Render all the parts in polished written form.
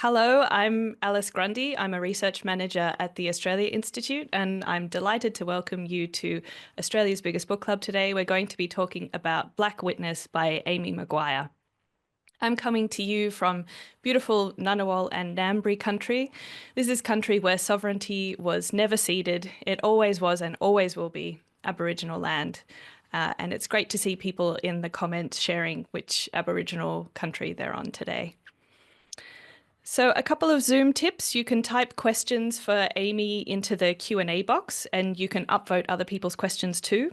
Hello, I'm Alice Grundy. I'm a research manager at the Australia Institute, and I'm delighted to welcome you to Australia's biggest book club today. We're going to be talking about Black Witness by Amy McQuire. I'm coming to you from beautiful Ngunnawal and Ngambri country. This is country where sovereignty was never ceded. It always was and always will be Aboriginal land. And it's great to see people in the comments sharing which Aboriginal country they're on today. So a couple of Zoom tips. You can type questions for Amy into the Q&A box, and you can upvote other people's questions too.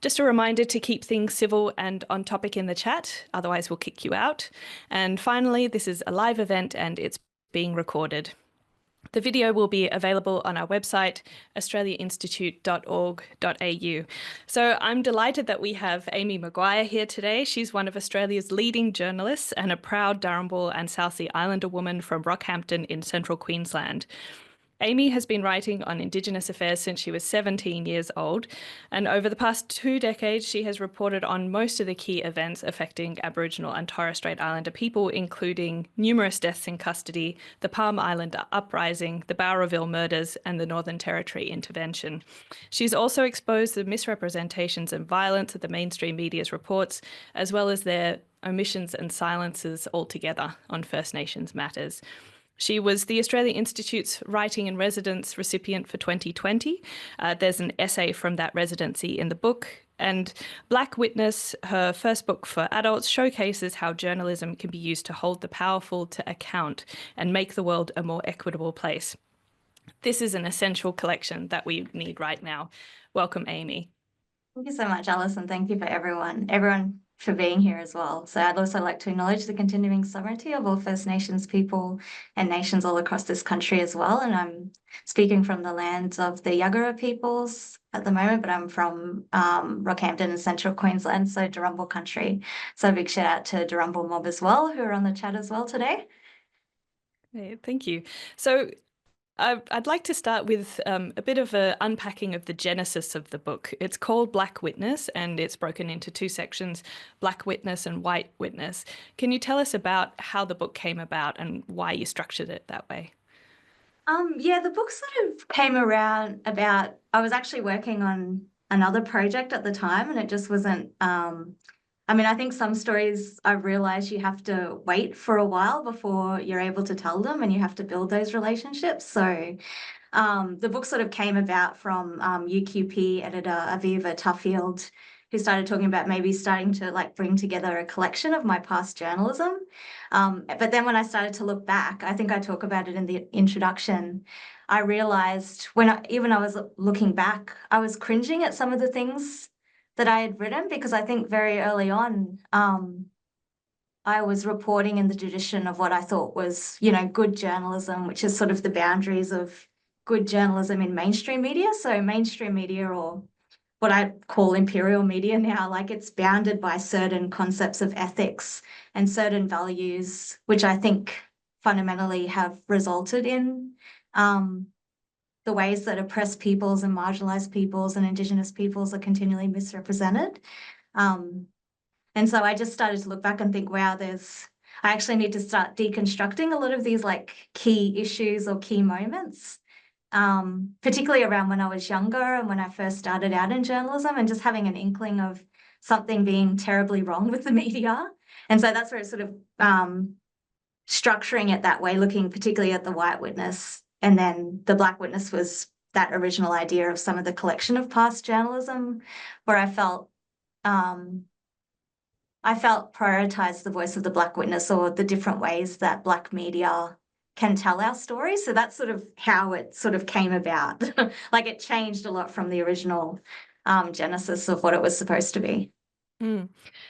Just a reminder to keep things civil and on topic in the chat, otherwise we'll kick you out. And finally, this is a live event and it's being recorded. The video will be available on our website, australiainstitute.org.au. So I'm delighted that we have Amy McQuire here today. She's one of Australia's leading journalists and a proud Darumbal and South Sea Islander woman from Rockhampton in central Queensland. Amy has been writing on Indigenous affairs since she was 17 years old, and over the past 2 decades she has reported on most of the key events affecting Aboriginal and Torres Strait Islander people, including numerous deaths in custody, the Palm Island uprising, the Bowraville murders, and the Northern Territory intervention. She's also exposed the misrepresentations and violence that the mainstream media's reports, as well as their omissions and silences altogether on First Nations matters. She was the Australia Institute's Writing in Residence recipient for 2020. There's an essay from that residency in the book. And Black Witness, her first book for adults, showcases how journalism can be used to hold the powerful to account and make the world a more equitable place. This is an essential collection that we need right now. Welcome, Amy. Thank you so much, Alice, and thank you for everyone for being here as well. So I'd also like to acknowledge the continuing sovereignty of all First Nations people and nations all across this country as well. And I'm speaking from the lands of the Yuggera peoples at the moment, but I'm from Rockhampton in central Queensland, so Darumbal country. So a big shout out to Darumbal mob as well, who are on the chat as well today. Hey, thank you. So I'd like to start with a bit of an unpacking of the genesis of the book. It's called Black Witness, and it's broken into 2 sections, Black Witness and White Witness. Can you tell us about how the book came about and why you structured it that way? Yeah, the book sort of came around about, I was actually working on another project at the time, and it just wasn't, I think some stories I realized you have to wait for a while before you're able to tell them, and you have to build those relationships. So the book sort of came about from UQP editor Aviva Tuffield, who started talking about maybe starting to bring together a collection of my past journalism. But then when I started to look back, I think I talk about it in the introduction, I realized when I was looking back, I was cringing at some of the things that I had written, because I think very early on, I was reporting in the tradition of what I thought was, good journalism, which is sort of the boundaries of good journalism in mainstream media. So mainstream media, or what I call imperial media now, it's bounded by certain concepts of ethics and certain values, which I think fundamentally have resulted in the ways that oppressed peoples and marginalised peoples and Indigenous peoples are continually misrepresented. And so I just started to look back and think, wow, I actually need to start deconstructing a lot of these key issues or key moments, particularly around when I was younger and when I first started out in journalism, and just having an inkling of something being terribly wrong with the media. And so that's where it's sort of structuring it that way, looking particularly at the White Witness. And then the Black Witness was that original idea of some of the collection of past journalism, where I felt prioritise the voice of the Black Witness, or the different ways that Black media can tell our stories. So that's sort of how it sort of came about. It changed a lot from the original genesis of what it was supposed to be.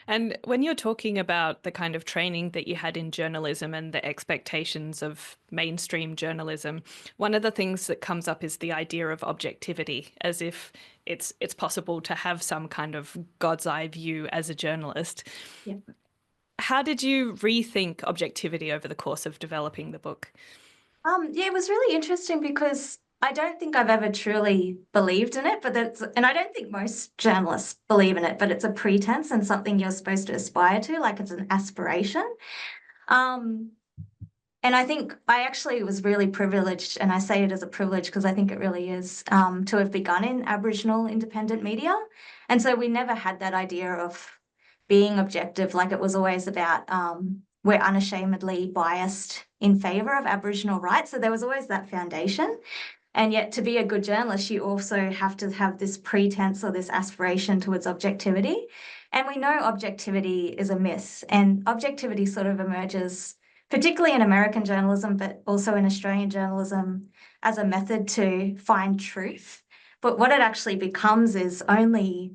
And when you're talking about the kind of training that you had in journalism and the expectations of mainstream journalism, one of the things that comes up is the idea of objectivity, as if it's possible to have some kind of God's eye view as a journalist. Yeah. How did you rethink objectivity over the course of developing the book? Yeah, it was really interesting, because I don't think I've ever truly believed in it, and I don't think most journalists believe in it, but it's a pretense and something you're supposed to aspire to, it's an aspiration. And I think I actually was really privileged, and I say it as a privilege because I think it really is, to have begun in Aboriginal independent media. And so we never had that idea of being objective. Like it was always about we're unashamedly biased in favour of Aboriginal rights. So there was always that foundation. And yet, to be a good journalist, you also have to have this pretense or this aspiration towards objectivity. And we know objectivity is a myth, and objectivity sort of emerges, particularly in American journalism, but also in Australian journalism, as a method to find truth. But what it actually becomes is only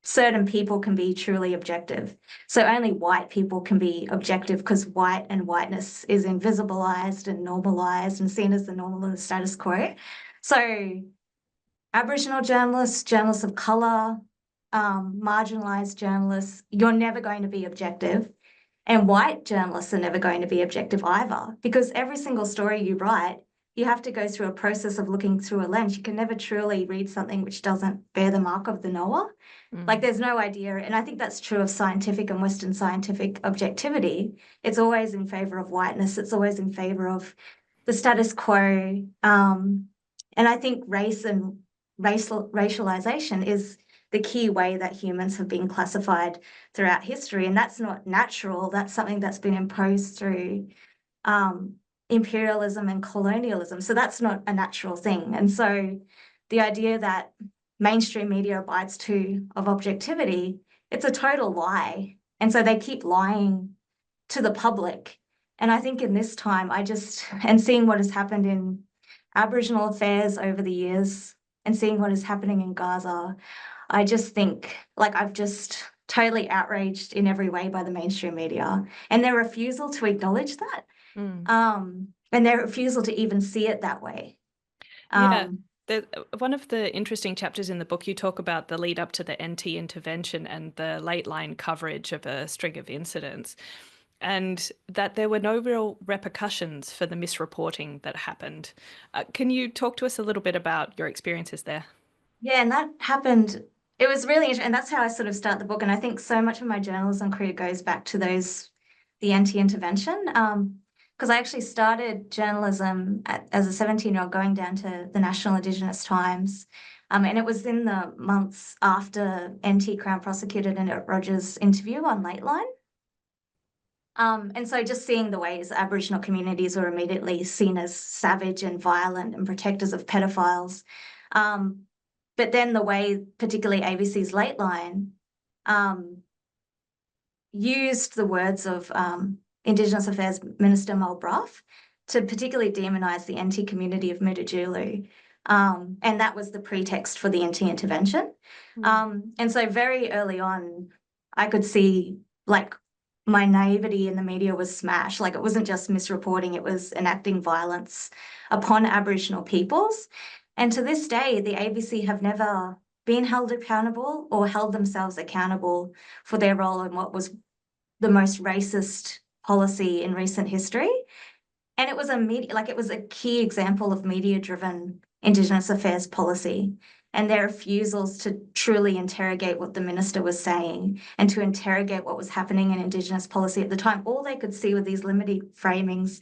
certain people can be truly objective. So only white people can be objective because white and whiteness is invisibilized and normalized and seen as the normal and the status quo. So Aboriginal journalists, journalists of colour, marginalised journalists, you're never going to be objective. And white journalists are never going to be objective either, because every single story you write, you have to go through a process of looking through a lens. You can never truly read something which doesn't bear the mark of the knower. Like there's no idea. And I think that's true of scientific and Western scientific objectivity. It's always in favor of whiteness. It's always in favor of the status quo. And I think race and racialization is the key way that humans have been classified throughout history. And that's not natural. That's something that's been imposed through imperialism and colonialism. So that's not a natural thing. And so the idea that mainstream media abides to of objectivity, it's a total lie. And so they keep lying to the public. And I think in this time, and seeing what has happened in Aboriginal affairs over the years and seeing what is happening in Gaza, I just think like I've just totally outraged in every way by the mainstream media and their refusal to acknowledge that. And their refusal to even see it that way. Yeah. One of the interesting chapters in the book, you talk about the lead up to the NT intervention and the late line coverage of a string of incidents, and that there were no real repercussions for the misreporting that happened. Can you talk to us a little bit about your experiences there? Yeah, and that happened. It was really interesting, and that's how I sort of start the book. And I think so much of my journalism career goes back to the anti-intervention. Because I actually started journalism as a 17-year-old going down to the National Indigenous Times. And it was in the months after NT Crown prosecuted Annette Rogers' interview on Lateline. And so just seeing the ways Aboriginal communities were immediately seen as savage and violent and protectors of pedophiles. But then the way, particularly ABC's Lateline, used the words of Indigenous Affairs Minister Mal Brough to particularly demonise the NT community of Mutijulu. And that was the pretext for the NT intervention. And so very early on, I could see like my naivety in the media was smashed. Like it wasn't just misreporting, it was enacting violence upon Aboriginal peoples. And to this day, the ABC have never been held accountable or held themselves accountable for their role in what was the most racist policy in recent history. And it was it was a key example of media-driven Indigenous affairs policy and their refusals to truly interrogate what the minister was saying and to interrogate what was happening in Indigenous policy at the time. All they could see were these limited framings,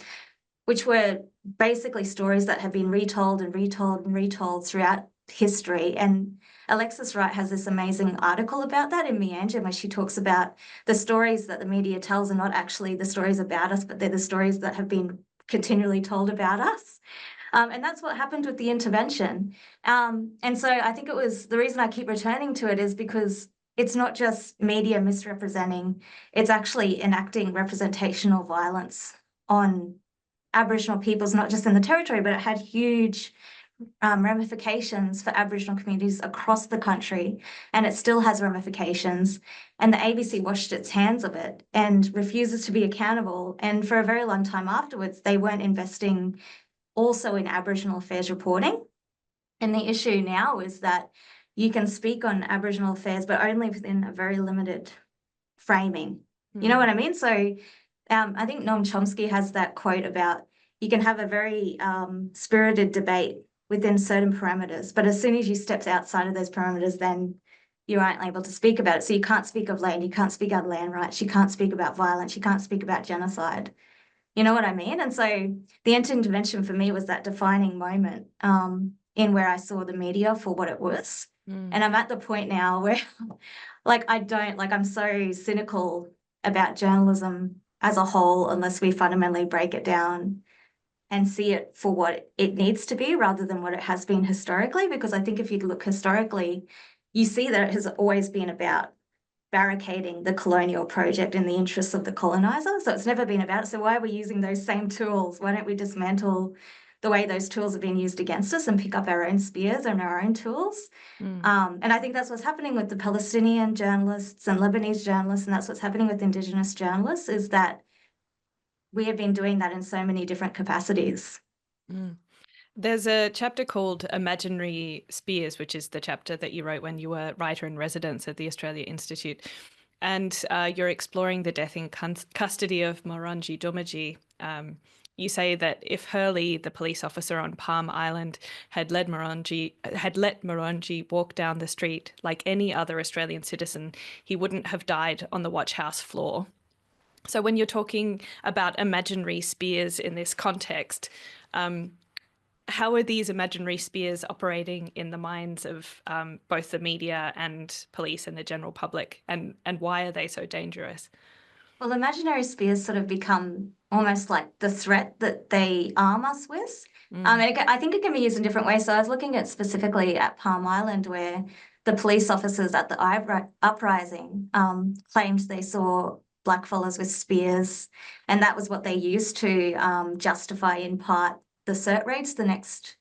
which were basically stories that have been retold and retold and retold throughout history. And Alexis Wright has this amazing article about that in Meander, where she talks about the stories that the media tells are not actually the stories about us, but they're the stories that have been continually told about us. And that's what happened with the intervention. And so I think it was the reason I keep returning to it is because it's not just media misrepresenting, it's actually enacting representational violence on Aboriginal peoples, not just in the territory, but it had huge ramifications for Aboriginal communities across the country, and it still has ramifications. And the ABC washed its hands of it and refuses to be accountable. And for a very long time afterwards, they weren't investing also in Aboriginal affairs reporting. And the issue now is that you can speak on Aboriginal affairs, but only within a very limited framing. You know what I mean? So I think Noam Chomsky has that quote about you can have a very spirited debate within certain parameters, but as soon as you step outside of those parameters, then you aren't able to speak about it. So you can't speak of land, you can't speak about land rights, you can't speak about violence, you can't speak about genocide. You know what I mean? And so the intervention for me was that defining moment in where I saw the media for what it was. And I'm at the point now where like I'm so cynical about journalism as a whole unless we fundamentally break it down and see it for what it needs to be rather than what it has been historically. Because I think if you look historically, you see that it has always been about barricading the colonial project in the interests of the colonizer. So it's never been about it. So why are we using those same tools? Why don't we dismantle the way those tools have been used against us and pick up our own spears and our own tools? And I think that's what's happening with the Palestinian journalists and Lebanese journalists, and that's what's happening with Indigenous journalists, is that we have been doing that in so many different capacities. There's a chapter called Imaginary Spears, which is the chapter that you wrote when you were writer in residence at the Australia Institute. And you're exploring the death in custody of Morangi Dumaji. You say that if Hurley, the police officer on Palm Island, had let Morangi walk down the street like any other Australian citizen, he wouldn't have died on the watch house floor. So when you're talking about imaginary spears in this context, how are these imaginary spears operating in the minds of both the media and police and the general public, and why are they so dangerous? Well, imaginary spears sort of become almost like the threat that they arm us with. I think it can be used in different ways. So I was looking at specifically at Palm Island, where the police officers at the uprising claimed they saw blackfellas with spears, and that was what they used to justify in part the cert raids the next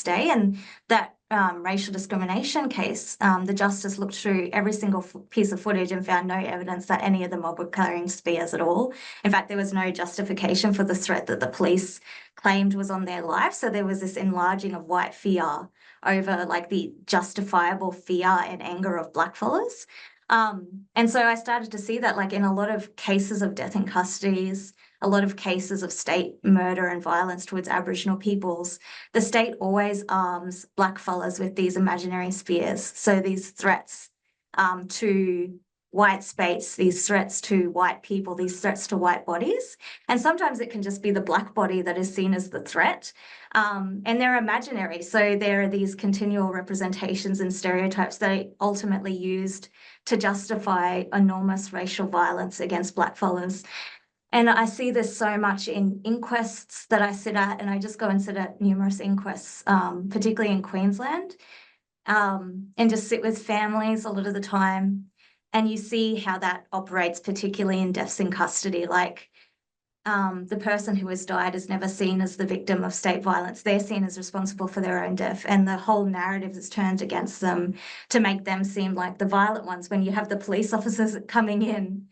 day. And that racial discrimination case, the justice looked through every single piece of footage and found no evidence that any of them were carrying spears at all. In fact, there was no justification for the threat that the police claimed was on their life. So there was this enlarging of white fear over like the justifiable fear and anger of blackfellas. And so I started to see that like in a lot of cases of death in custodies, a lot of cases of state murder and violence towards Aboriginal peoples, the state always arms blackfellas with these imaginary spears. So these threats to white space, these threats to white people, these threats to white bodies. And sometimes it can just be the black body that is seen as the threat. And they're imaginary. So there are these continual representations and stereotypes that are ultimately used to justify enormous racial violence against blackfellas. And I see this so much in inquests that I sit at, and I just go and sit at numerous inquests, particularly in Queensland, and just sit with families a lot of the time. And you see how that operates, particularly in deaths in custody. Like the person who has died is never seen as the victim of state violence. They're seen as responsible for their own death, and the whole narrative is turned against them to make them seem like the violent ones when you have the police officers coming in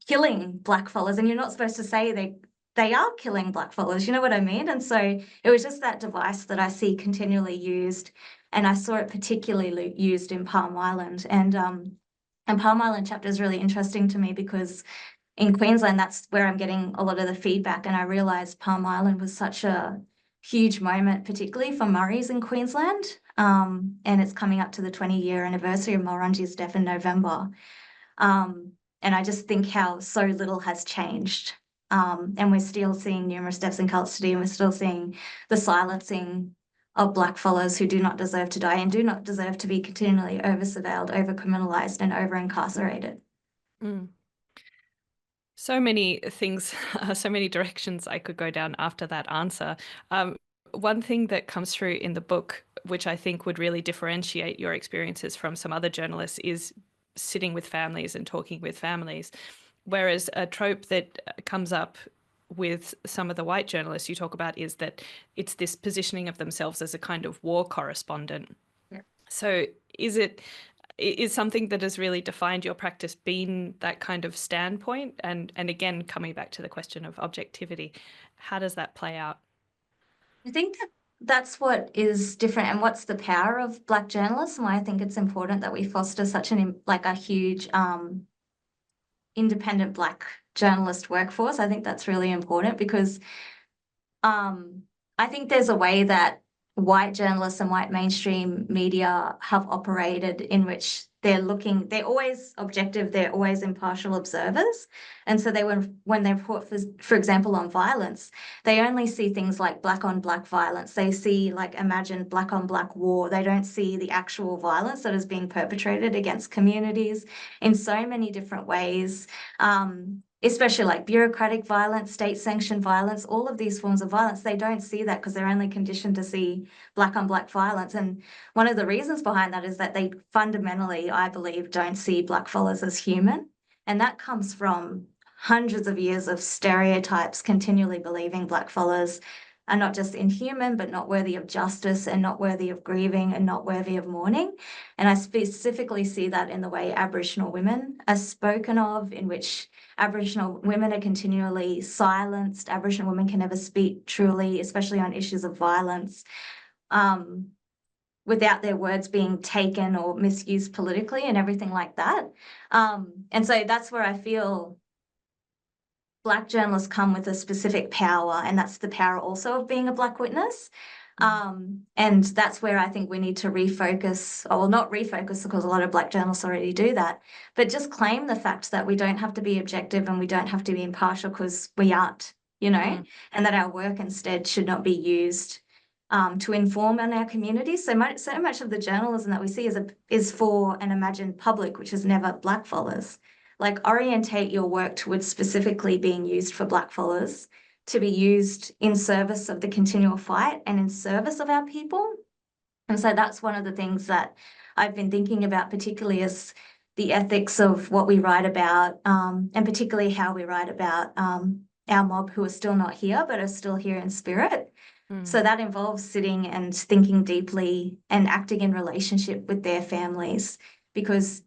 killing blackfellas, and you're not supposed to say they are killing blackfellas, you know what I mean? And so it was just that device that I see continually used, and I saw it particularly used in Palm Island. And Palm Island chapter is really interesting to me because in Queensland, that's where I'm getting a lot of the feedback, and I realised Palm Island was such a huge moment, particularly for Murris in Queensland, and it's coming up to the 20-year anniversary of Mulrunji's death in November. And I just think how so little has changed. And we're still seeing numerous deaths in custody, and we're still seeing the silencing of blackfellas who do not deserve to die and do not deserve to be continually over-surveilled, over-criminalised and over-incarcerated. So many things, so many directions I could go down after that answer. One thing that comes through in the book, which I think would really differentiate your experiences from some other journalists, is sitting with families and talking with families. Whereas a trope that comes up with some of the white journalists you talk about is that it's this positioning of themselves as a kind of war correspondent. Yeah. So is something that has really defined your practice been that kind of standpoint? And again, coming back to the question of objectivity, how does that play out? I think that that's what is different, and what's the power of Black journalists, and why I think it's important that we foster such a huge independent Black journalist workforce. I think that's really important because I think there's a way that white journalists and white mainstream media have operated, in which they're always objective, they're always impartial observers. And so when they report, for example, on violence, they only see things like black on black violence. They see like imagined black on black war. They don't see the actual violence that is being perpetrated against communities in so many different ways. Especially like bureaucratic violence, state-sanctioned violence, all of these forms of violence, they don't see that because they're only conditioned to see black on black violence. And one of the reasons behind that is that they fundamentally, I believe, don't see blackfellas as human. And that comes from hundreds of years of stereotypes continually believing blackfellas are not just inhuman, but not worthy of justice and not worthy of grieving and not worthy of mourning. And I specifically see that in the way Aboriginal women are spoken of, in which Aboriginal women are continually silenced. Aboriginal women can never speak truly, especially on issues of violence, without their words being taken or misused politically and everything like that. And so that's where I feel Black journalists come with a specific power, and that's the power also of being a Black witness. And that's where I think we need to refocus, or well, not refocus because a lot of Black journalists already do that, but just claim the fact that we don't have to be objective and we don't have to be impartial because we aren't, and that our work instead should not be used to inform on our communities. So much of the journalism that we see is for an imagined public, which is never Blackfellas. Like, orientate your work towards specifically being used for Blackfellas, to be used in service of the continual fight and in service of our people. And so that's one of the things that I've been thinking about, particularly as the ethics of what we write about, and particularly how we write about our mob who are still not here, but are still here in spirit. So that involves sitting and thinking deeply and acting in relationship with their families, because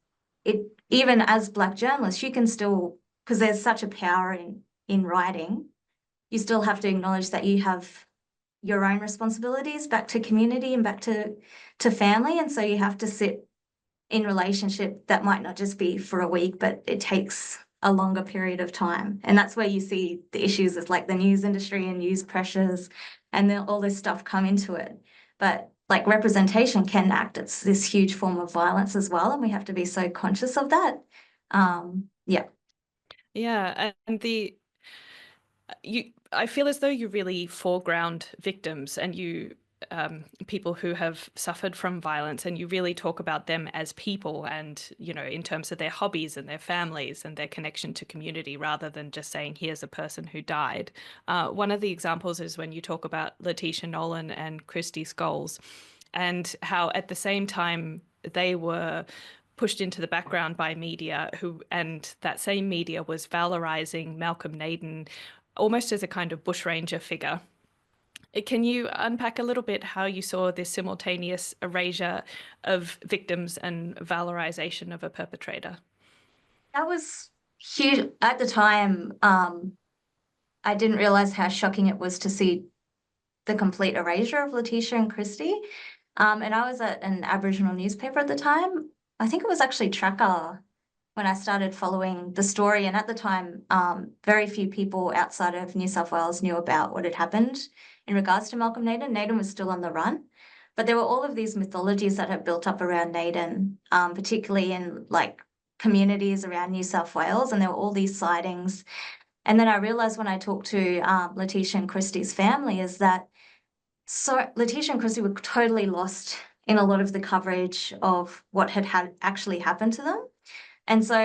even as Black journalists, you can still, because there's such a power in writing, you still have to acknowledge that you have your own responsibilities back to community and back to family. And so you have to sit in relationship that might not just be for a week, but it takes a longer period of time. And that's where you see the issues of like the news industry and news pressures and all this stuff come into it. But like, representation can act as this huge form of violence as well, and we have to be so conscious of that. Yeah, and I feel as though you really foreground victims and people who have suffered from violence, and you really talk about them as people and, in terms of their hobbies and their families and their connection to community, rather than just saying, here's a person who died. One of the examples is when you talk about Letitia Nolan and Christy Scholes, and how at the same time they were pushed into the background by media, and that same media was valorizing Malcolm Naden almost as a kind of bushranger figure. Can you unpack a little bit how you saw this simultaneous erasure of victims and valorization of a perpetrator? That was huge. At the time, I didn't realize how shocking it was to see the complete erasure of Letitia and Christy. And I was at an Aboriginal newspaper at the time. I think it was actually Tracker when I started following the story. And at the time, very few people outside of New South Wales knew about what had happened in regards to Malcolm Naden. Naden was still on the run. But there were all of these mythologies that had built up around Naden, particularly in like communities around New South Wales. And there were all these sightings. And then I realized when I talked to Letitia and Christy's family is that Letitia and Christy were totally lost in a lot of the coverage of what had actually happened to them. And so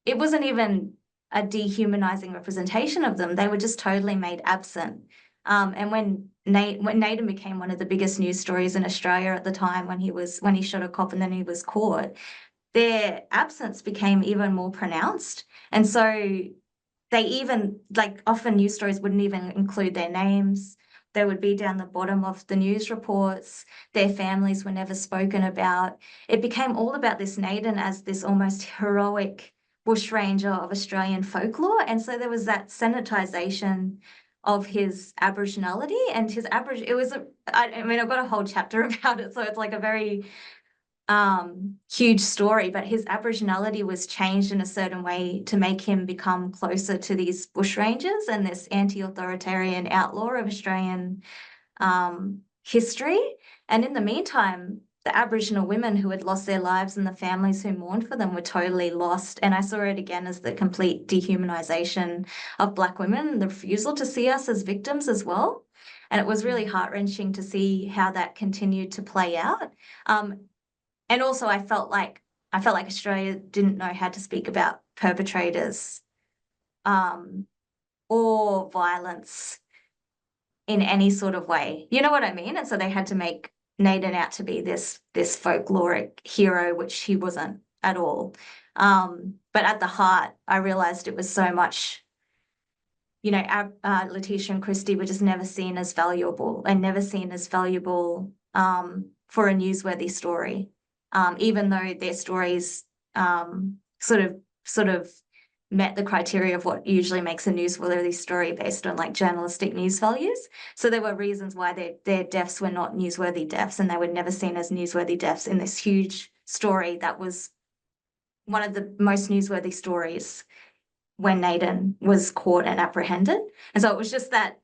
it wasn't even a dehumanizing representation of them. They were just totally made absent. And when Naden became one of the biggest news stories in Australia at the time, when he shot a cop and then he was caught, their absence became even more pronounced. And so they even, like, often news stories wouldn't even include their names. They would be down the bottom of the news reports. Their families were never spoken about. It became all about this Naden as this almost heroic bushranger of Australian folklore. And so there was that sanitisation of his Aboriginality and his I've got a whole chapter about it. So it's like a very huge story, but his Aboriginality was changed in a certain way to make him become closer to these bushrangers and this anti-authoritarian outlaw of Australian history. And in the meantime, the Aboriginal women who had lost their lives and the families who mourned for them were totally lost. And I saw it again as the complete dehumanization of Black women, the refusal to see us as victims as well. And it was really heart-wrenching to see how that continued to play out. And also I felt like Australia didn't know how to speak about perpetrators or violence in any sort of way. You know what I mean? And so they had to make Naden out to be this folkloric hero, which he wasn't at all. But at the heart, I realized it was so much, Letitia and Christy were just never seen as valuable and never seen as valuable for a newsworthy story, even though their stories sort of met the criteria of what usually makes a newsworthy story based on like journalistic news values. So there were reasons why their deaths were not newsworthy deaths, and they were never seen as newsworthy deaths in this huge story that was one of the most newsworthy stories when Naden was caught and apprehended. And so it was just that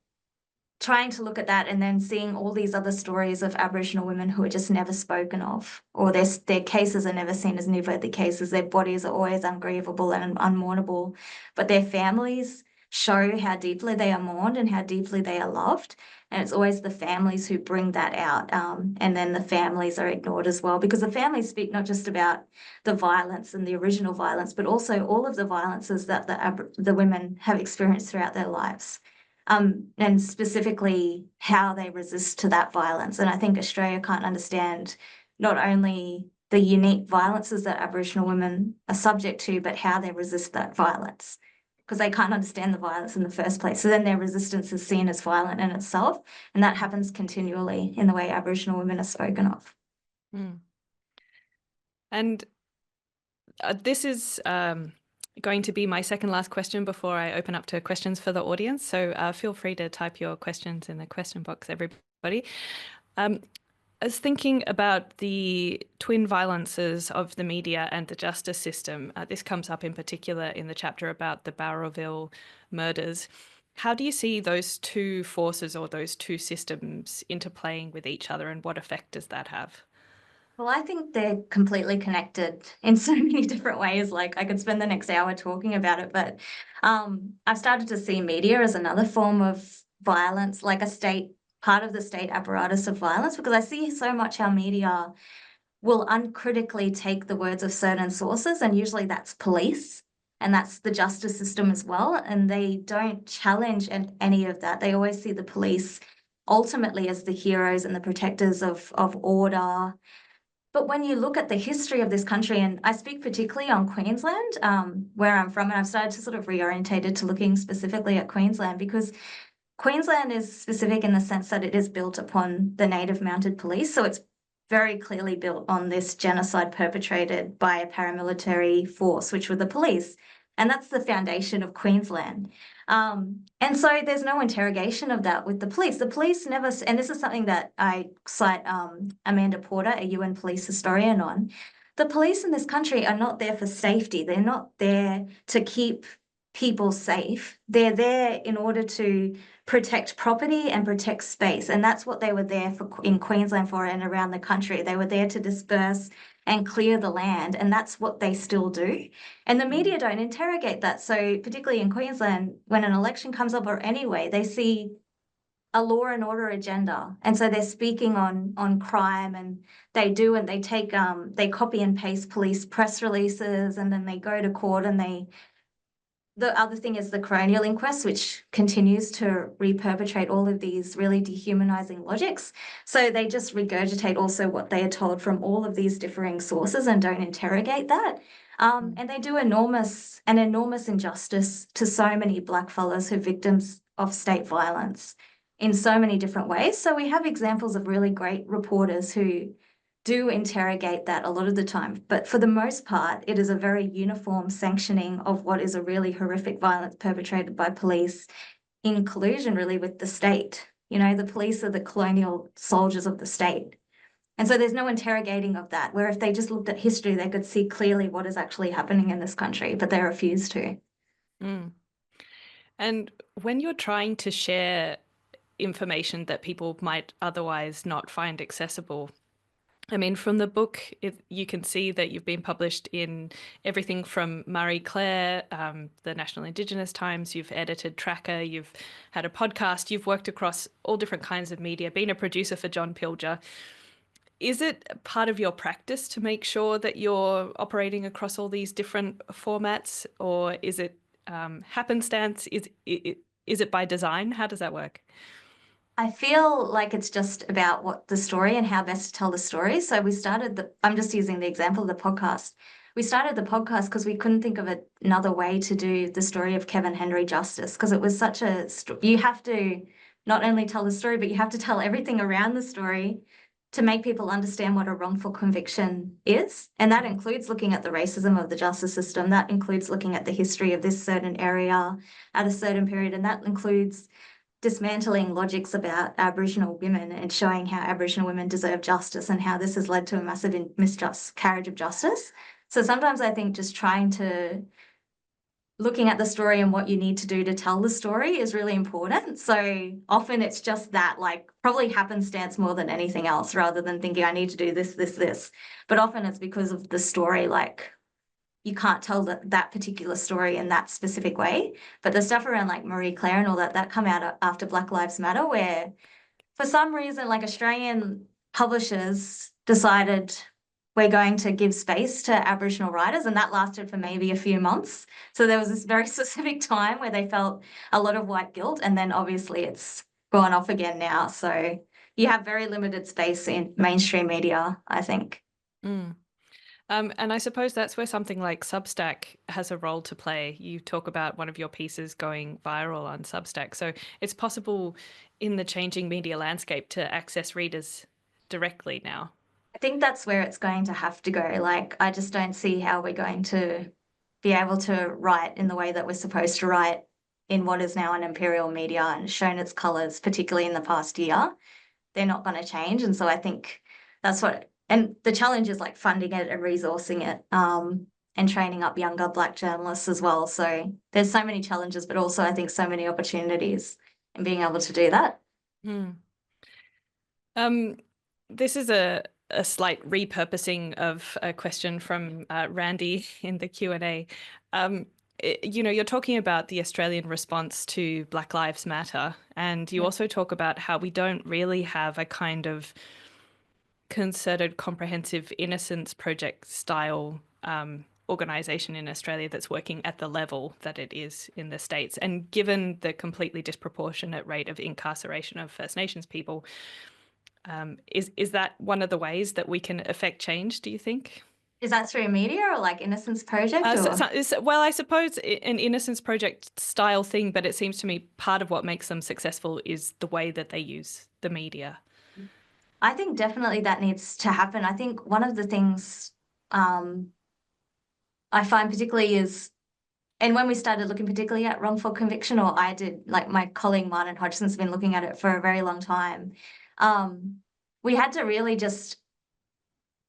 trying to look at that and then seeing all these other stories of Aboriginal women who are just never spoken of, or their cases are never seen as newsworthy cases. Their bodies are always ungrievable and unmournable, but their families show how deeply they are mourned and how deeply they are loved. And it's always the families who bring that out. And then the families are ignored as well, because the families speak not just about the violence and the original violence, but also all of the violences that the women have experienced throughout their lives. And specifically how they resist to that violence. And I think Australia can't understand not only the unique violences that Aboriginal women are subject to, but how they resist that violence, because they can't understand the violence in the first place. So then their resistance is seen as violent in itself. And that happens continually in the way Aboriginal women are spoken of. Mm. And this is going to be my second last question before I open up to questions for the audience. So feel free to type your questions in the question box, everybody. I was thinking about the twin violences of the media and the justice system. This comes up in particular in the chapter about the Bowraville murders. How do you see those two forces or those two systems interplaying with each other, and what effect does that have? Well, I think they're completely connected in so many different ways. Like I could spend the next hour talking about it, but I've started to see media as another form of violence, like part of the state apparatus of violence, because I see so much how media will uncritically take the words of certain sources, and usually that's police and that's the justice system as well. And they don't challenge any of that. They always see the police ultimately as the heroes and the protectors of order. But when you look at the history of this country, and I speak particularly on Queensland, where I'm from, and I've started to sort of reorientate it to looking specifically at Queensland, because Queensland is specific in the sense that it is built upon the native mounted police. So it's very clearly built on this genocide perpetrated by a paramilitary force, which were the police. And that's the foundation of Queensland. And so there's no interrogation of that with the police. The police never, and this is something that I cite Amanda Porter, a UN police historian, on. The police in this country are not there for safety. They're not there to keep people safe. They're there in order to protect property and protect space. And that's what they were there for in Queensland for and around the country. They were there to disperse and clear the land. And that's what they still do. And the media don't interrogate that. So particularly in Queensland, when an election comes up or anyway, they see a law and order agenda. And so they're speaking on crime, and they do, and they take, they copy and paste police press releases, and then they go to court and the other thing is the coronial inquest, which continues to reperpetrate all of these really dehumanizing logics. So they just regurgitate also what they are told from all of these differing sources and don't interrogate that. And they do an enormous injustice to so many blackfellas who are victims of state violence in so many different ways. So we have examples of really great reporters who do interrogate that a lot of the time. But for the most part, it is a very uniform sanctioning of what is a really horrific violence perpetrated by police in collusion really with the state. You know, the police are the colonial soldiers of the state. And so there's no interrogating of that, where if they just looked at history, they could see clearly what is actually happening in this country, but they refuse to. And when you're trying to share information that people might otherwise not find accessible. I mean, from the book, you can see that you've been published in everything from Marie Claire, the National Indigenous Times, you've edited Tracker, you've had a podcast, you've worked across all different kinds of media, been a producer for John Pilger. Is it part of your practice to make sure that you're operating across all these different formats, or is it happenstance? Is it by design? How does that work? I feel like it's just about what the story and how best to tell the story. So I'm just using the example of the podcast. We started the podcast because we couldn't think of another way to do the story of Kevin Henry justice, because it was you have to not only tell the story, but you have to tell everything around the story to make people understand what a wrongful conviction is. And that includes looking at the racism of the justice system. That includes looking at the history of this certain area at a certain period. And that includes dismantling logics about Aboriginal women and showing how Aboriginal women deserve justice and how this has led to a massive miscarriage of justice. So sometimes I think just looking at the story and what you need to do to tell the story is really important. So often it's just that, like, probably happenstance more than anything else, rather than thinking I need to do this, this, this. But often it's because of the story, like, you can't tell that particular story in that specific way. But the stuff around like Marie Claire and all that come out after Black Lives Matter, where for some reason, like, Australian publishers decided we're going to give space to Aboriginal writers, and that lasted for maybe a few months. So there was this very specific time where they felt a lot of white guilt, and then obviously it's gone off again now. So you have very limited space in mainstream media, I think. Mm. And I suppose that's where something like Substack has a role to play. You talk about one of your pieces going viral on Substack. So it's possible in the changing media landscape to access readers directly now. I think that's where it's going to have to go. Like, I just don't see how we're going to be able to write in the way that we're supposed to write in what is now an imperial media and shown its colours, particularly in the past year. They're not going to change. And so I think and the challenge is like funding it and resourcing it, and training up younger Black journalists as well. So there's so many challenges, but also I think so many opportunities in being able to do that. Hmm. This is a slight repurposing of a question from Randy in the Q&A. You're talking about the Australian response to Black Lives Matter, and you also talk about how we don't really have a kind of concerted, comprehensive innocence project style organisation in Australia that's working at the level that it is in the States. And given the completely disproportionate rate of incarceration of First Nations people, is that one of the ways that we can affect change, do you think? Is that through media or like Innocence Project? Well, I suppose an Innocence Project style thing, but it seems to me part of what makes them successful is the way that they use the media. I think definitely that needs to happen. I think one of the things I find particularly is, and when we started looking particularly at wrongful conviction, or I did, like my colleague Martin Hodgson's been looking at it for a very long time, we had to really just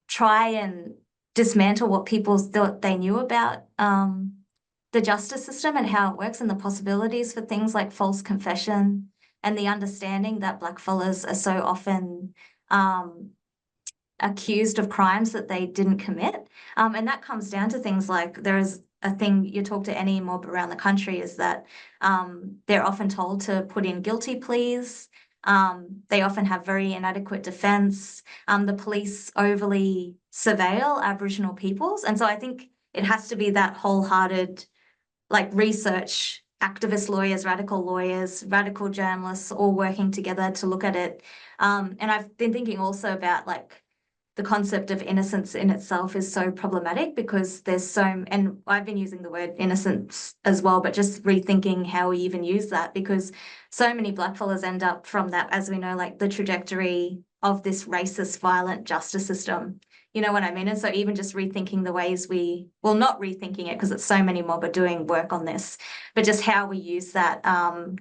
try and dismantle what people thought they knew about the justice system and how it works, and the possibilities for things like false confession, and the understanding that blackfellas are so often accused of crimes that they didn't commit. And that comes down to things like, there is a thing, you talk to any mob around the country, is that they're often told to put in guilty pleas. They often have very inadequate defence. The police overly surveil Aboriginal peoples. And so I think it has to be that wholehearted, like, research, activist lawyers, radical journalists, all working together to look at it. And I've been thinking also about, like, the concept of innocence in itself is so problematic, because and I've been using the word innocence as well, but just rethinking how we even use that, because so many blackfellas end up from that, as we know, like the trajectory of this racist, violent justice system. You know what I mean? And so even just rethinking the ways not rethinking it, because it's so many mob are doing work on this, but just how we use that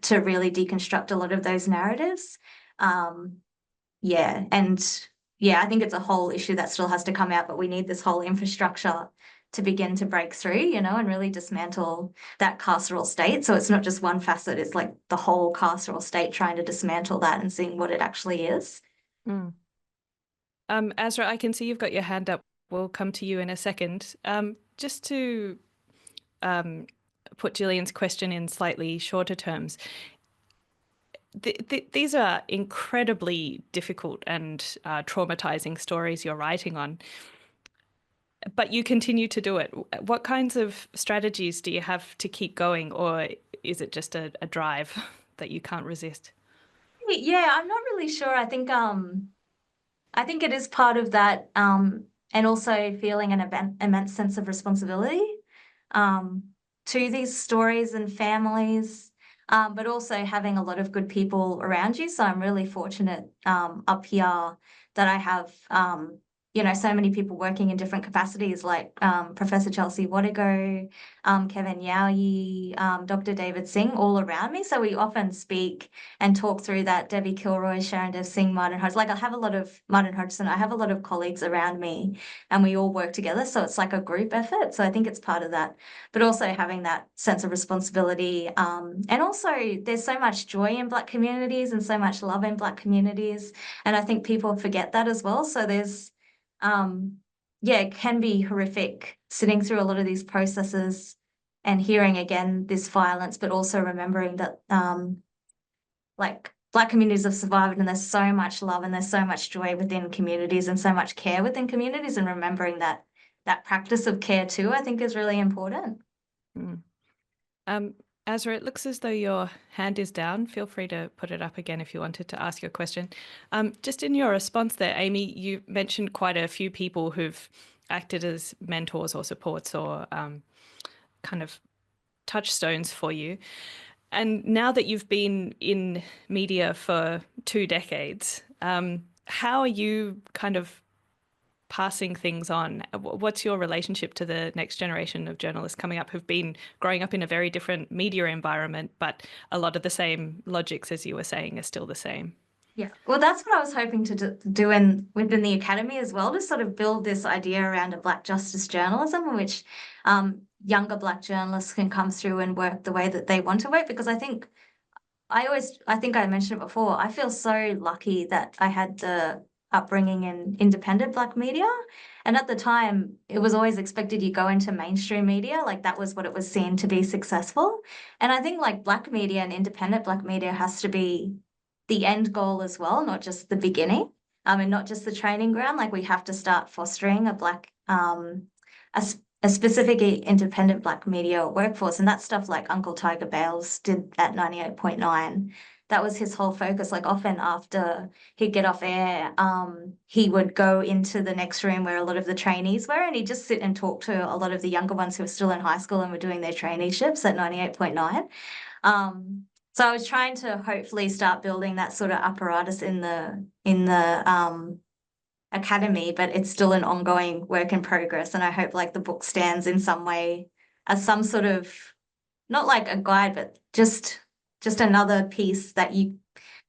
to really deconstruct a lot of those narratives. I think it's a whole issue that still has to come out, but we need this whole infrastructure to begin to break through, you know, and really dismantle that carceral state. So it's not just one facet, it's like the whole carceral state, trying to dismantle that and seeing what it actually is. Mm. Azra, I can see you've got your hand up. We'll come to you in a second. Just to put Gillian's question in slightly shorter terms, these are incredibly difficult and traumatizing stories you're writing on, but you continue to do it. What kinds of strategies do you have to keep going, or is it just a drive that you can't resist? Yeah, I'm not really sure. I think it is part of that, and also feeling an immense sense of responsibility um, to these stories and families, but also having a lot of good people around you. So I'm really fortunate up here that I have, you know, so many people working in different capacities, like Professor Chelsea Wadigo, Kevin Yowie, Dr. David Singh, all around me. So we often speak and talk through that. Debbie Kilroy, Sharon Dev Singh, Martin Hodgson. Like I have a lot of Martin Hodgson. I have a lot of colleagues around me, and we all work together. So it's like a group effort. So I think it's part of that, but also having that sense of responsibility. And also, there's so much joy in Black communities and so much love in Black communities, and I think people forget that as well. So there's, yeah, it can be horrific sitting through a lot of these processes and hearing again this violence, but also remembering that like Black communities have survived, and there's so much love and there's so much joy within communities and so much care within communities, and remembering that practice of care too, I think is really important. Mm. Um, Azra, it looks as though your hand is down. Feel free to put it up again if you wanted to ask your question. Just in your response there, Amy, you mentioned quite a few people who've acted as mentors or supports or kind of touchstones for you. And now that you've been in media for 2 decades, how are you kind of passing things on? What's your relationship to the next generation of journalists coming up who've been growing up in a very different media environment, but a lot of the same logics, as you were saying, are still the same? Yeah, well, that's what I was hoping to do within the academy as well, to sort of build this idea around a Black justice journalism in which younger Black journalists can come through and work the way that they want to work. Because I think I mentioned it before, I feel so lucky that I had the upbringing in independent Black media. And at the time, it was always expected you go into mainstream media, like that was what it was seen to be successful. And I think like Black media and independent Black media has to be the end goal as well, not just the beginning. And not just the training ground. Like we have to start fostering a Black, a specific independent Black media workforce. And that's stuff like Uncle Tiger Bales did at 98.9. That was his whole focus. Like often after he'd get off air, he would go into the next room where a lot of the trainees were, and he'd just sit and talk to a lot of the younger ones who were still in high school and were doing their traineeships at 98.9. So I was trying to hopefully start building that sort of apparatus in the academy, but it's still an ongoing work in progress. And I hope like the book stands in some way as some sort of, not like a guide, but just another piece that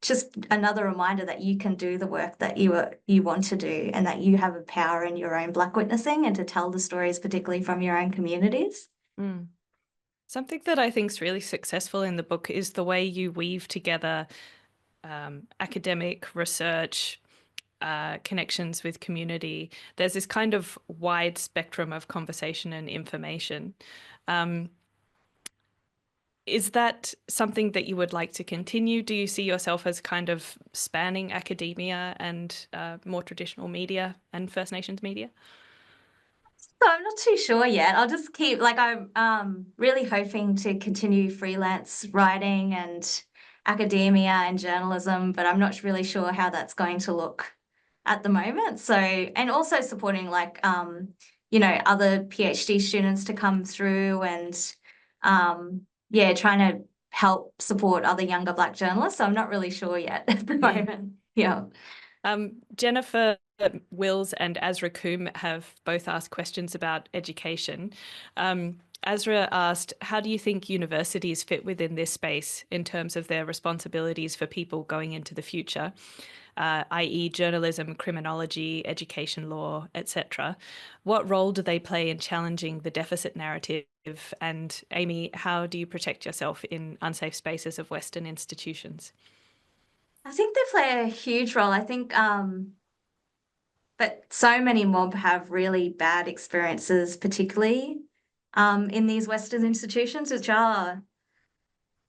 just another reminder that you can do the work that you want to do, and that you have a power in your own Black witnessing and to tell the stories, particularly from your own communities. Mm. Something that I think is really successful in the book is the way you weave together academic research, connections with community. There's this kind of wide spectrum of conversation and information. Is that something that you would like to continue? Do you see yourself as kind of spanning academia and more traditional media and First Nations media? So I'm not too sure yet. I'll just keep like I'm really hoping to continue freelance writing and academia and journalism, but I'm not really sure how that's going to look at the moment. So, and also supporting like you know, other PhD students to come through, and yeah, trying to help support other younger Black journalists. So I'm not really sure yet at the moment. Yeah. Jennifer Wills and Azra Coombe have both asked questions about education. Azra asked, how do you think universities fit within this space in terms of their responsibilities for people going into the future? i.e. journalism, criminology, education law, etc. What role do they play in challenging the deficit narrative? And Amy, how do you protect yourself in unsafe spaces of Western institutions? I think they play a huge role. I think, but so many mob have really bad experiences, particularly in these Western institutions, which are,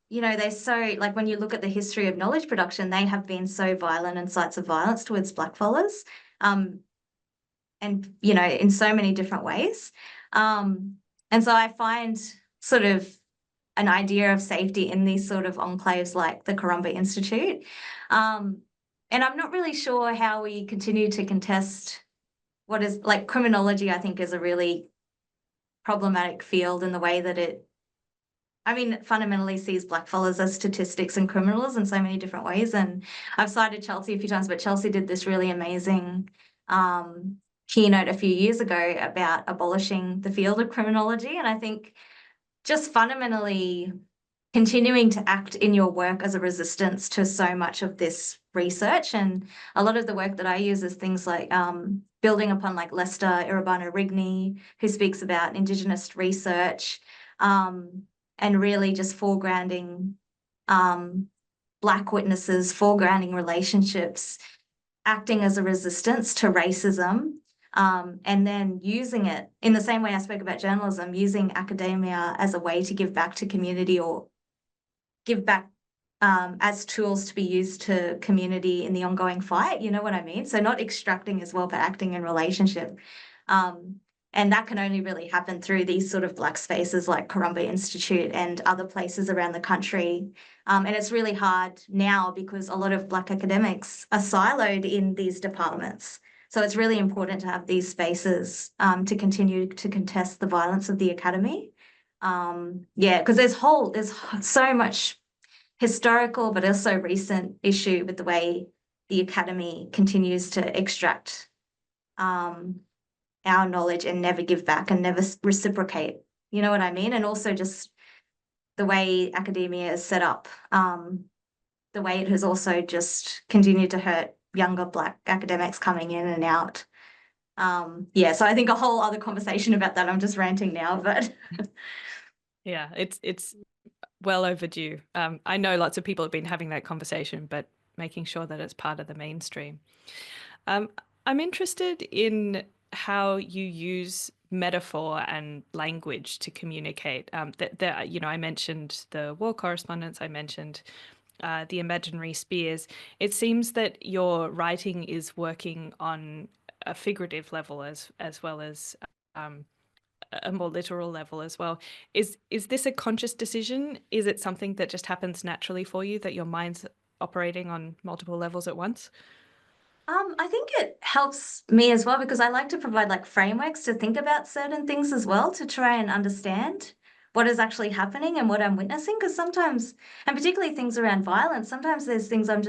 they're so, like when you look at the history of knowledge production, they have been so violent and sites of violence towards blackfellas, um, and, in so many different ways. And so I find sort of an idea of safety in these sort of enclaves like the Corumba Institute. Um, and I'm not really sure how we continue to contest what is like criminology, I think, is a really problematic field in the way that fundamentally sees blackfellas as statistics and criminals in so many different ways. And I've cited Chelsea a few times, but Chelsea did this really amazing keynote a few years ago about abolishing the field of criminology. And I think just fundamentally continuing to act in your work as a resistance to so much of this research. And a lot of the work that I use is things like building upon like Lester Irabano Rigney, who speaks about Indigenous research, and really just foregrounding Black witnesses, foregrounding relationships, acting as a resistance to racism, and then using it in the same way I spoke about journalism, using academia as a way to give back to community or give back as tools to be used to community in the ongoing fight. You know what I mean? So not extracting as well, but acting in relationship. And that can only really happen through these sort of Black spaces like Corumba Institute and other places around the country. And it's really hard now because a lot of Black academics are siloed in these departments. So it's really important to have these spaces to continue to contest the violence of the academy. Because there's so much historical but also recent issue with the way the academy continues to extract our knowledge and never give back and never reciprocate. You know what I mean? And also just the way academia is set up, the way it has also just continued to hurt younger Black academics coming in and out. So I think a whole other conversation about that. I'm just ranting now, but yeah, it's well overdue. I know lots of people have been having that conversation, but making sure that it's part of the mainstream. I'm interested in how you use metaphor and language to communicate. I mentioned the war correspondence, I mentioned the imaginary spears. It seems that your writing is working on a figurative level as well as a more literal level as well. Is this a conscious decision? Is it something that just happens naturally for you, that your mind's operating on multiple levels at once? I think it helps me as well because I like to provide like frameworks to think about certain things as well to try and understand what is actually happening and what I'm witnessing. Because sometimes, and particularly things around violence, sometimes there's things I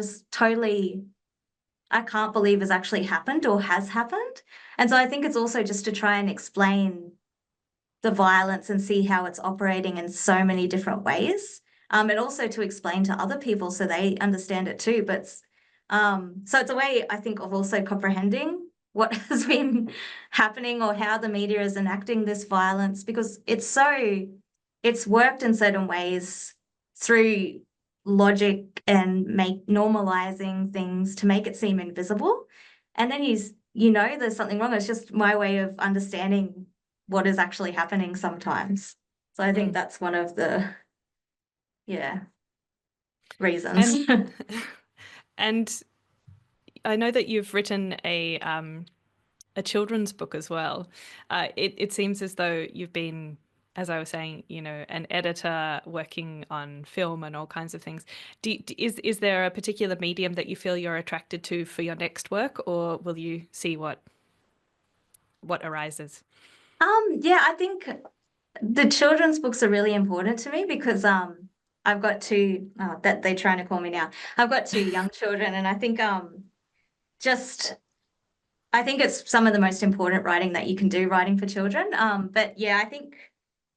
can't believe has actually happened or has happened. And so I think it's also just to try and explain the violence and see how it's operating in so many different ways. And also to explain to other people so they understand it too. So it's a way, I think, of also comprehending what has been happening or how the media is enacting this violence, because it's worked in certain ways through logic and normalizing things to make it seem invisible. And then there's something wrong. It's just my way of understanding what is actually happening sometimes. So I think that's one of the, reasons. And I know that you've written a children's book as well. It seems as though you've been, as I was saying, an editor working on film and all kinds of things. Is there a particular medium that you feel you're attracted to for your next work, or will you see what arises? I think the children's books are really important to me because I've got that they're trying to call me now. I've got two young children, and I think I think it's some of the most important writing that you can do, writing for children. But yeah, I think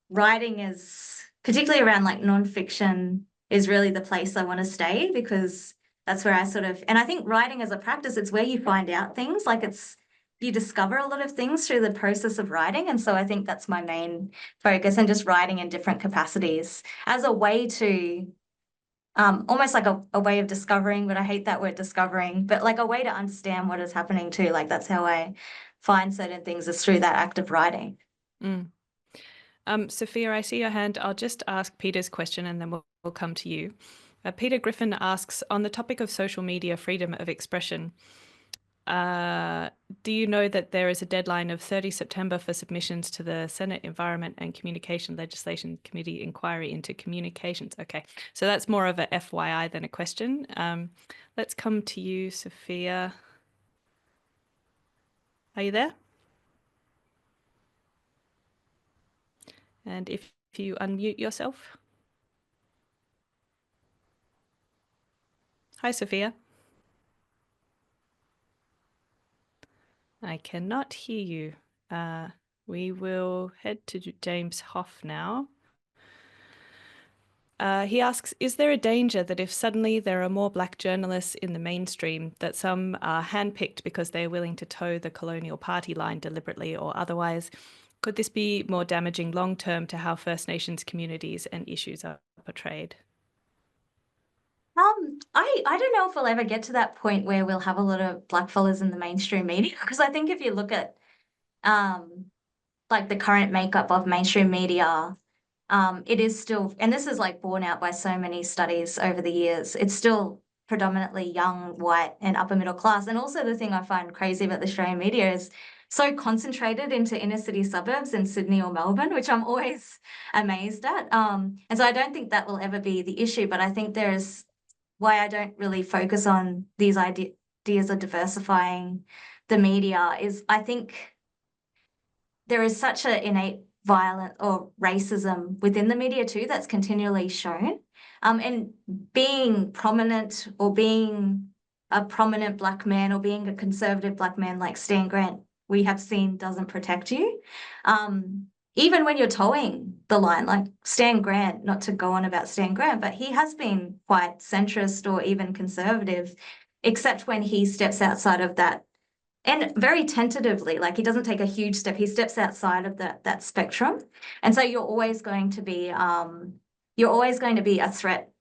writing is particularly around like nonfiction is really the place I want to stay because that's where I sort of, and I think writing as a practice, it's where you find out things. Like you discover a lot of things through the process of writing. And so I think that's my main focus, and just writing in different capacities as a way to almost like a way of discovering, but I hate that word discovering, but like a way to understand what is happening too. Like that's how I find certain things, is through that act of writing. Mm. Sophia, I see your hand. I'll just ask Peter's question and then we'll come to you. Peter Griffin asks, on the topic of social media freedom of expression, do you know that there is a deadline of 30 September for submissions to the Senate Environment and Communication Legislation Committee inquiry into communications? Okay, so that's more of a FYI than a question. Let's come to you, Sophia. Are you there? And if you unmute yourself. Hi, Sophia. I cannot hear you. We will head to James Hoff now. He asks, is there a danger that if suddenly there are more Black journalists in the mainstream, that some are handpicked because they're willing to toe the colonial party line deliberately or otherwise? Could this be more damaging long-term to how First Nations communities and issues are portrayed? I don't know if we'll ever get to that point where we'll have a lot of blackfellas in the mainstream media, because I think if you look at like the current makeup of mainstream media, it is still, and this is like borne out by so many studies over the years, it's still predominantly young, white, and upper middle class. And also the thing I find crazy about the Australian media is so concentrated into inner city suburbs in Sydney or Melbourne, which I'm always amazed at. And so I don't think that will ever be the issue, but I think there's why I don't really focus on these ideas of diversifying the media is I think there is such an innate violence or racism within the media too that's continually shown. And being prominent or being a prominent Black man or being a conservative Black man like Stan Grant, we have seen doesn't protect you. Even when you're towing the line, like Stan Grant, not to go on about Stan Grant, but he has been quite centrist or even conservative, except when he steps outside of that, and very tentatively, like he doesn't take a huge step, he steps outside of that spectrum. And so you're always going to be a threat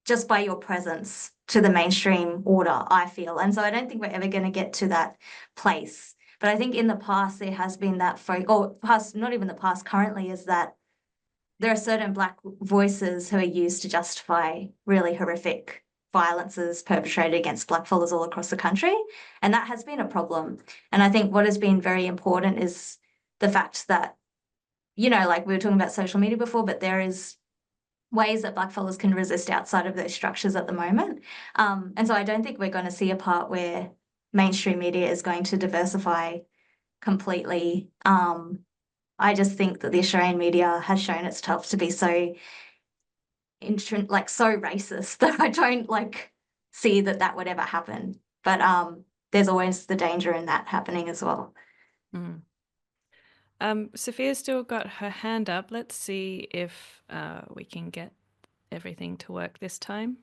just by your presence to the mainstream order, I feel. And so I don't think we're ever going to get to that place. But I think in the past there has been that or past, not even the past, currently, is that there are certain Black voices who are used to justify really horrific violences perpetrated against Blackfellas all across the country. And that has been a problem. And I think what has been very important is the fact that, like we were talking about social media before, but there is ways that Blackfellas can resist outside of those structures at the moment. And so I don't think we're going to see a part where mainstream media is going to diversify completely. I just think that the Australian media has shown it's tough to be so so racist that I don't see that would ever happen. But there's always the danger in that happening as well. Mm. Sophia's still got her hand up. Let's see if we can get everything to work this time.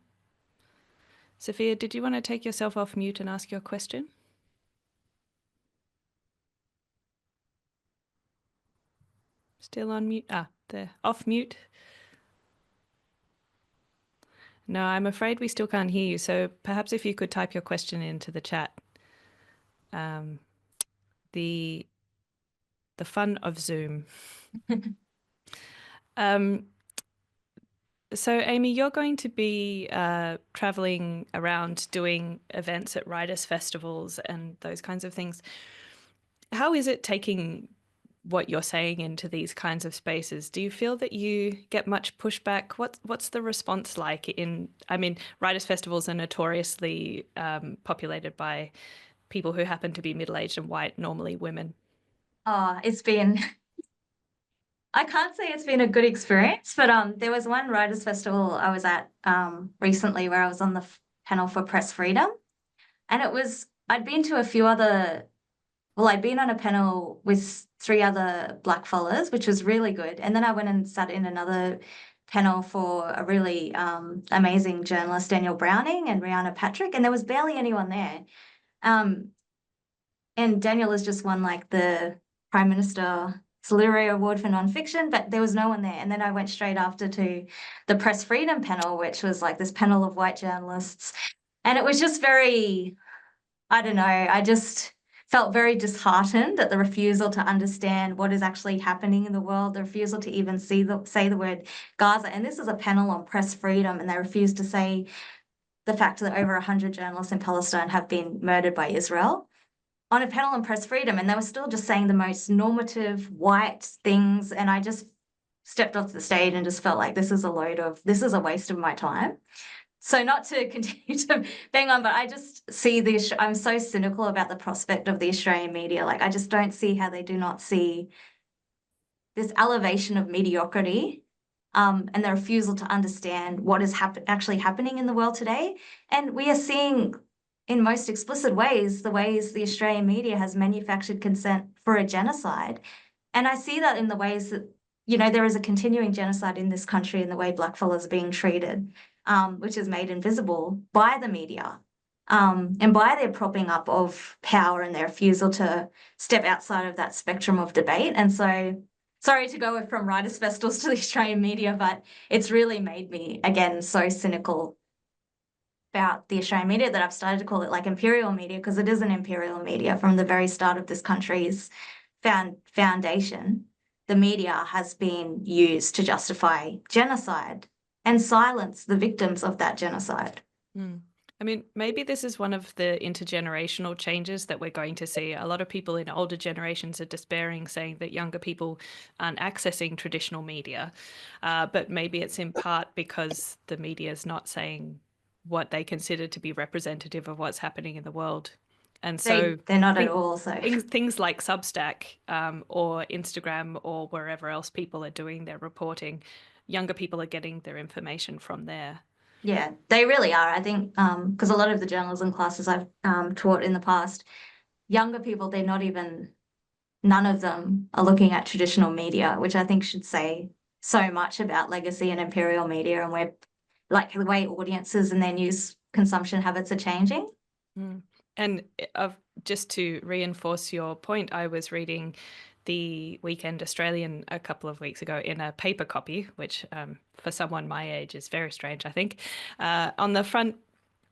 Sophia, did you want to take yourself off mute and ask your question? Still on mute? There, off mute. No, I'm afraid we still can't hear you. So perhaps if you could type your question into the chat. The fun of Zoom. So Amy, you're going to be traveling around doing events at writers' festivals and those kinds of things. How is it taking what you're saying into these kinds of spaces? Do you feel that you get much pushback? What's the response like writers' festivals are notoriously populated by people who happen to be middle-aged and white, normally women. Oh, I can't say it's been a good experience, but there was one writers' festival I was at recently where I was on the panel for press freedom, and I'd been to a few other. Well, I'd been on a panel with 3 other Black fellas, which was really good. And then I went and sat in another panel for a really amazing journalist, Daniel Browning and Rihanna Patrick, and there was barely anyone there. And Daniel has just won like the Prime Minister's Literary Award for nonfiction, but there was no one there. And then I went straight after to the Press Freedom panel, which was like this panel of white journalists. And it was just very, I don't know, I just felt very disheartened at the refusal to understand what is actually happening in the world, the refusal to even say the word Gaza. And this is a panel on press freedom, and they refused to say the fact that over 100 journalists in Palestine have been murdered by Israel on a panel on press freedom. And they were still just saying the most normative white things. And I just stepped off the stage and just felt like this is a waste of my time. So not to continue to bang on, but I just see I'm so cynical about the prospect of the Australian media. Like, I just don't see how they do not see this elevation of mediocrity and the refusal to understand what is actually happening in the world today. And we are seeing in most explicit ways, the ways the Australian media has manufactured consent for a genocide. And I see that in the ways that, there is a continuing genocide in this country in the way blackfellas are being treated. Which is made invisible by the media and by their propping up of power and their refusal to step outside of that spectrum of debate. And so, sorry to go from writers' festivals to the Australian media, but it's really made me, again, so cynical about the Australian media that I've started to call it like imperial media, because it is an imperial media from the very start of this country's foundation. The media has been used to justify genocide and silence the victims of that genocide. I mean, maybe this is one of the intergenerational changes that we're going to see. A lot of people in older generations are despairing, saying that younger people aren't accessing traditional media. But maybe it's in part because the media is not saying what they consider to be representative of what's happening in the world. And so they're not at all. So things like Substack or Instagram or wherever else people are doing their reporting, younger people are getting their information from there. Yeah, they really are. I think because a lot of the journalism classes I've taught in the past, younger people, none of them are looking at traditional media, which I think should say so much about legacy and imperial media and where, like, the way audiences and their news consumption habits are changing. And just to reinforce your point, I was reading the Weekend Australian a couple of weeks ago in a paper copy, which for someone my age is very strange, I think. On the front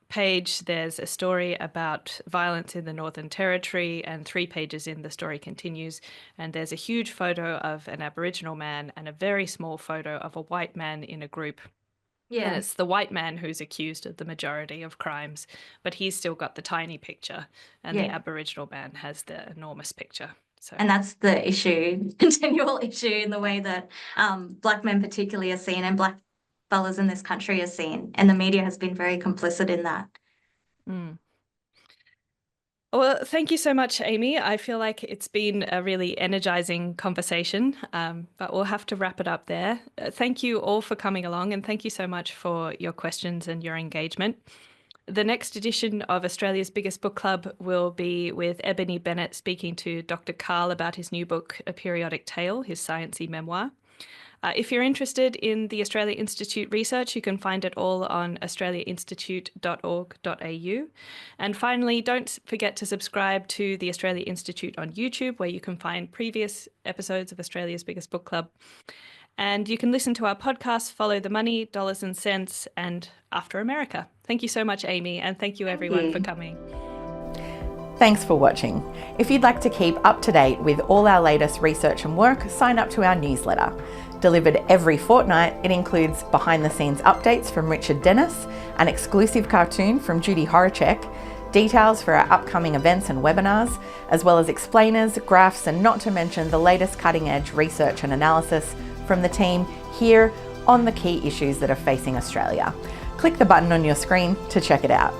page, there's a story about violence in the Northern Territory, and 3 pages in, the story continues. And there's a huge photo of an Aboriginal man and a very small photo of a white man in a group. Yeah. And it's the white man who's accused of the majority of crimes, but he's still got the tiny picture, and the Aboriginal man has the enormous picture. So. And that's the issue, continual issue in the way that Black men particularly are seen and Black fellas in this country are seen. And the media has been very complicit in that. Well, thank you so much, Amy. I feel like it's been a really energizing conversation, but we'll have to wrap it up there. Thank you all for coming along, and thank you so much for your questions and your engagement. The next edition of Australia's Biggest Book Club will be with Ebony Bennett speaking to Dr. Karl about his new book, A Periodic Tale, his sciencey memoir. If you're interested in the Australia Institute research, you can find it all on australiainstitute.org.au. And finally, don't forget to subscribe to the Australia Institute on YouTube, where you can find previous episodes of Australia's Biggest Book Club. And you can listen to our podcast, Follow the Money, Dollars and Cents, and After America. Thank you so much, Amy, and thank you everyone for coming. Thanks for watching. If you'd like to keep up to date with all our latest research and work, sign up to our newsletter. Delivered every fortnight, it includes behind-the-scenes updates from Richard Dennis, an exclusive cartoon from Judy Horacek, details for our upcoming events and webinars, as well as explainers, graphs, and not to mention the latest cutting-edge research and analysis from the team here on the key issues that are facing Australia. Click the button on your screen to check it out.